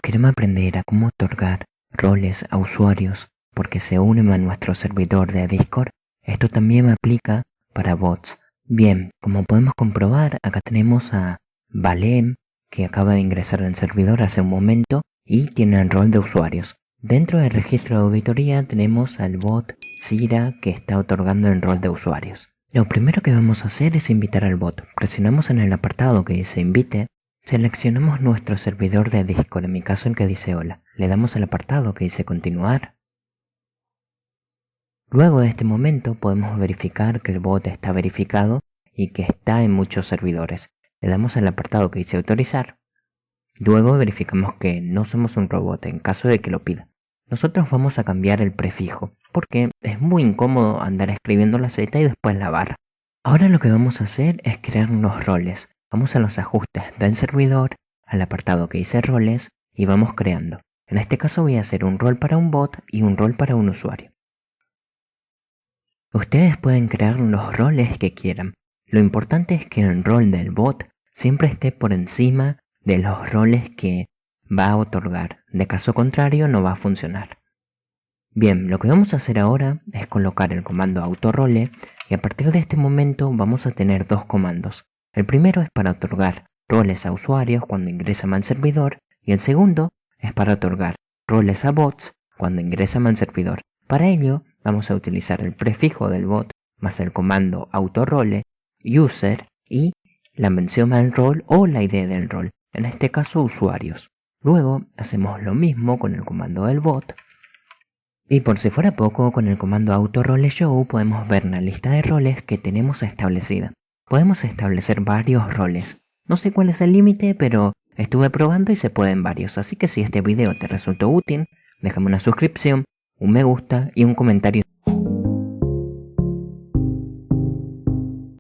Queremos aprender a cómo otorgar roles a usuarios porque se unen a nuestro servidor de Discord. Esto también aplica para bots. Bien, como podemos comprobar, acá tenemos a Valem, que acaba de ingresar al servidor hace un momento y tiene el rol de usuarios. Dentro del registro de auditoría tenemos al bot Cira, que está otorgando el rol de usuarios. Lo primero que vamos a hacer es invitar al bot. Presionamos en el apartado que dice invite. Seleccionamos nuestro servidor de Discord, en mi caso el que dice hola. Le damos al apartado que dice continuar. Luego de este momento podemos verificar que el bot está verificado y que está en muchos servidores. Le damos al apartado que dice autorizar. Luego verificamos que no somos un robot en caso de que lo pida. Nosotros vamos a cambiar el prefijo porque es muy incómodo andar escribiendo la Z y después la barra. Ahora lo que vamos a hacer es crear unos roles. Vamos a los ajustes del servidor, al apartado que dice roles y vamos creando. En este caso voy a hacer un rol para un bot y un rol para un usuario. Ustedes pueden crear los roles que quieran. Lo importante es que el rol del bot siempre esté por encima de los roles que va a otorgar. De caso contrario no va a funcionar. Bien, lo que vamos a hacer ahora es colocar el comando autorole y a partir de este momento vamos a tener dos comandos. El primero es para otorgar roles a usuarios cuando ingresan al servidor y el segundo es para otorgar roles a bots cuando ingresan al servidor. Para ello vamos a utilizar el prefijo del bot más el comando autorole, user y la mención del rol o la ID del rol, en este caso usuarios. Luego hacemos lo mismo con el comando del bot. Y por si fuera poco, con el comando autorole_show podemos ver la lista de roles que tenemos establecida. Podemos establecer varios roles. No sé cuál es el límite, pero estuve probando y se pueden varios. Así que si este video te resultó útil, déjame una suscripción, un me gusta y un comentario.